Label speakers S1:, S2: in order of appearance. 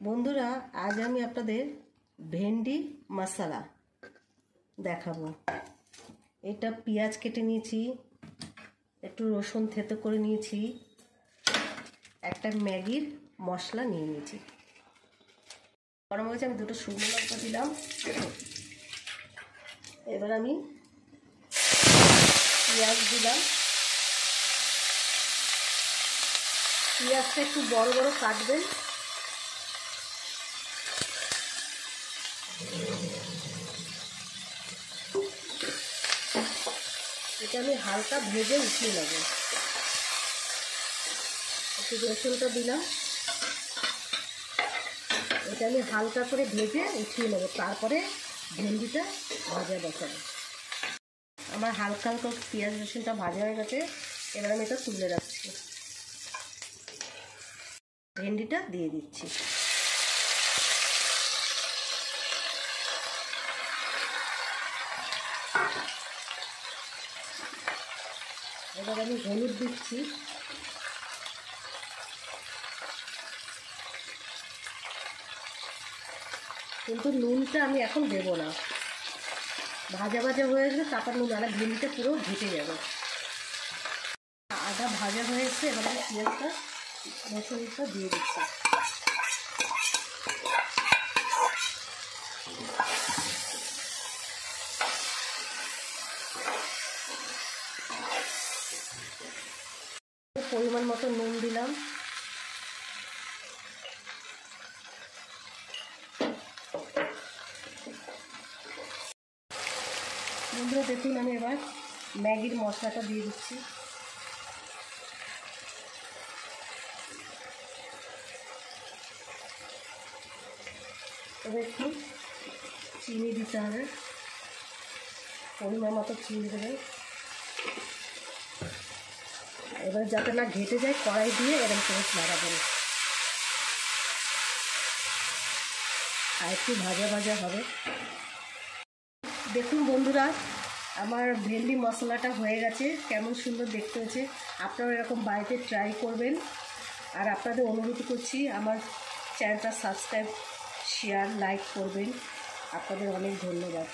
S1: বন্ধুরা, আজ আমি আপনাদের ভেন্ডি মশলা দেখাবো। এটা পেঁয়াজ কেটে নিয়েছি, একটু রসুন থেতো করে নিয়েছি, একটা ম্যাগির মশলা নিয়ে নিয়েছি। গরম হয়েছে, আমি দুটো শুকনো লঙ্কা দিলাম। এবার আমি পেঁয়াজ দিলাম। পেঁয়াজটা একটু বড় বড় কাটবেন। এটা আমি হালকা ভেজে উঠিয়ে নেব। একটু রসুনটা দিলাম, এটা আমি হালকা করে ভেজে উঠিয়ে নেব, তারপরে ভেন্ডিটা ভাজা বসাবো। আমার হালকা হালকা পেঁয়াজ রসুনটা ভাজা হয়ে গেছে, এবার আমি এটা তুলে রাখছি। ভেন্ডিটা দিয়ে দিচ্ছি। এবার আমি হলুদ দিচ্ছি, কিন্তু নুনটা আমি এখন দেবো না। ভাজা ভাজা হয়ে গেলে তারপর নুন, আর ভেন্ডিটা পুরো ঘেটে যাবে। আদা ভাজা হয়ে এসছে, এবার আমি পেঁয়াজটা রসুনটা দিয়ে দিচ্ছি। পরিমাণ মতো নুন দিলাম। বন্ধুরা দেখুন, আমি এবার ম্যাগির মশলাটা দিয়ে দিচ্ছি। এবার একটু চিনি দিতে হবে, পরিমাণ মতো চিনি দেবে। এবার যাতে না ঘেটে যায়, কড়াই দিয়ে এরকম করে নাড়াবেন, আর একটু ভাজা ভাজা হবে। দেখুন বন্ধুরা, আমার ভেন্ডি মশলাটা হয়ে গেছে, কেমন সুন্দর দেখতে হয়েছে। আপনারা এরকম বাড়িতে ট্রাই করবেন। আর আপনাদের অনুরোধ করছি, আমার চ্যানেলটা সাবস্ক্রাইব, শেয়ার, লাইক করবেন। আপনাদের অনেক ধন্যবাদ।